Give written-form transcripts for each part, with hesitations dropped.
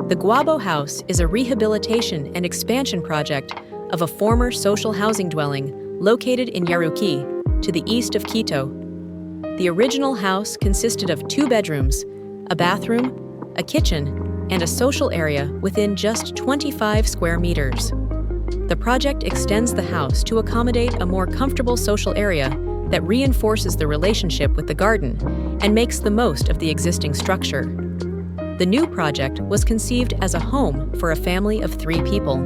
The Guabo House is a rehabilitation and expansion project of a former social housing dwelling located in Yaruquí, to the east of Quito. The original house consisted of 2 bedrooms, a bathroom, a kitchen, and a social area within just 25 square meters. The project extends the house to accommodate a more comfortable social area that reinforces the relationship with the garden and makes the most of the existing structure. The new project was conceived as a home for a family of 3 people.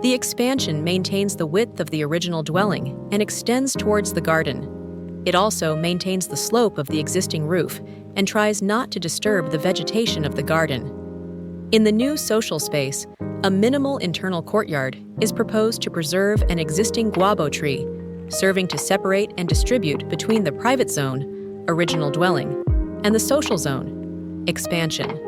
The expansion maintains the width of the original dwelling and extends towards the garden. It also maintains the slope of the existing roof and tries not to disturb the vegetation of the garden. In the new social space, a minimal internal courtyard is proposed to preserve an existing guabo tree, serving to separate and distribute between the private zone, original dwelling, and the social zone, expansion.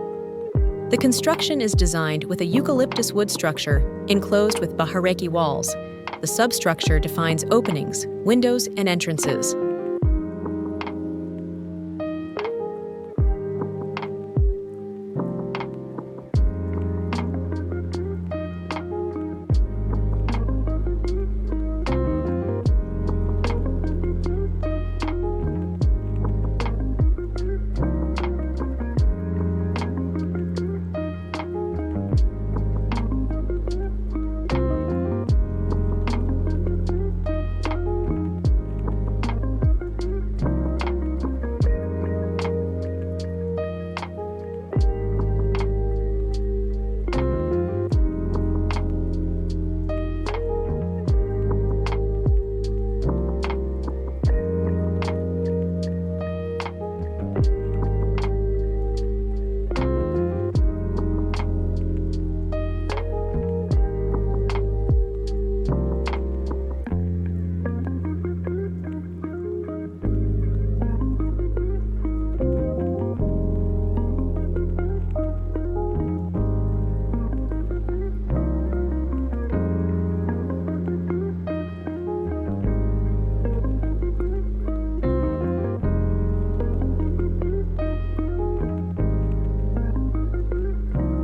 The construction is designed with a eucalyptus wood structure enclosed with Bahareque walls. The substructure defines openings, windows, and entrances.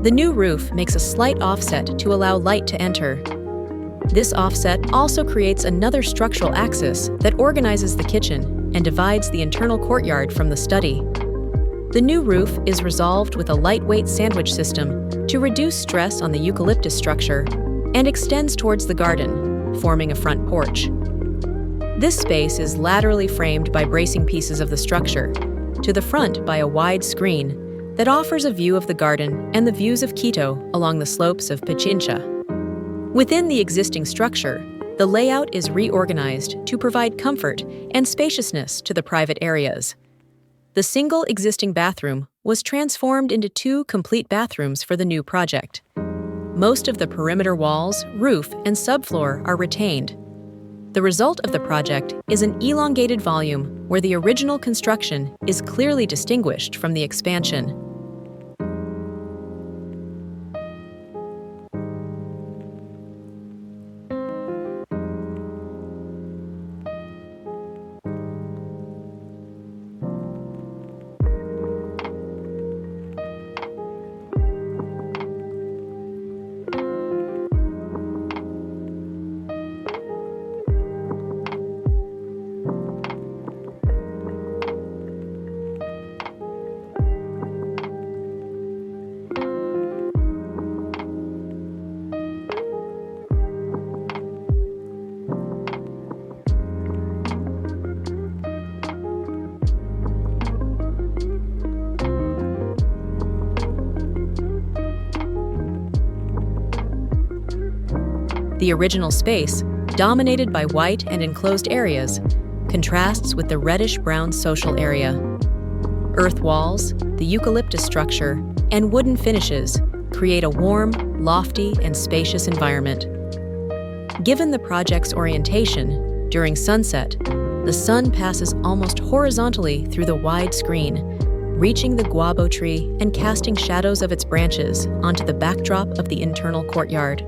The new roof makes a slight offset to allow light to enter. This offset also creates another structural axis that organizes the kitchen and divides the internal courtyard from the study. The new roof is resolved with a lightweight sandwich system to reduce stress on the eucalyptus structure and extends towards the garden, forming a front porch. This space is laterally framed by bracing pieces of the structure, to the front by a wide screen that offers a view of the garden and the views of Quito along the slopes of Pichincha. Within the existing structure, the layout is reorganized to provide comfort and spaciousness to the private areas. The single existing bathroom was transformed into 2 complete bathrooms for the new project. Most of the perimeter walls, roof, and subfloor are retained. The result of the project is an elongated volume where the original construction is clearly distinguished from the expansion. The original space, dominated by white and enclosed areas, contrasts with the reddish-brown social area. Earth walls, the eucalyptus structure, and wooden finishes create a warm, lofty, and spacious environment. Given the project's orientation, during sunset, the sun passes almost horizontally through the wide screen, reaching the guabo tree and casting shadows of its branches onto the backdrop of the internal courtyard.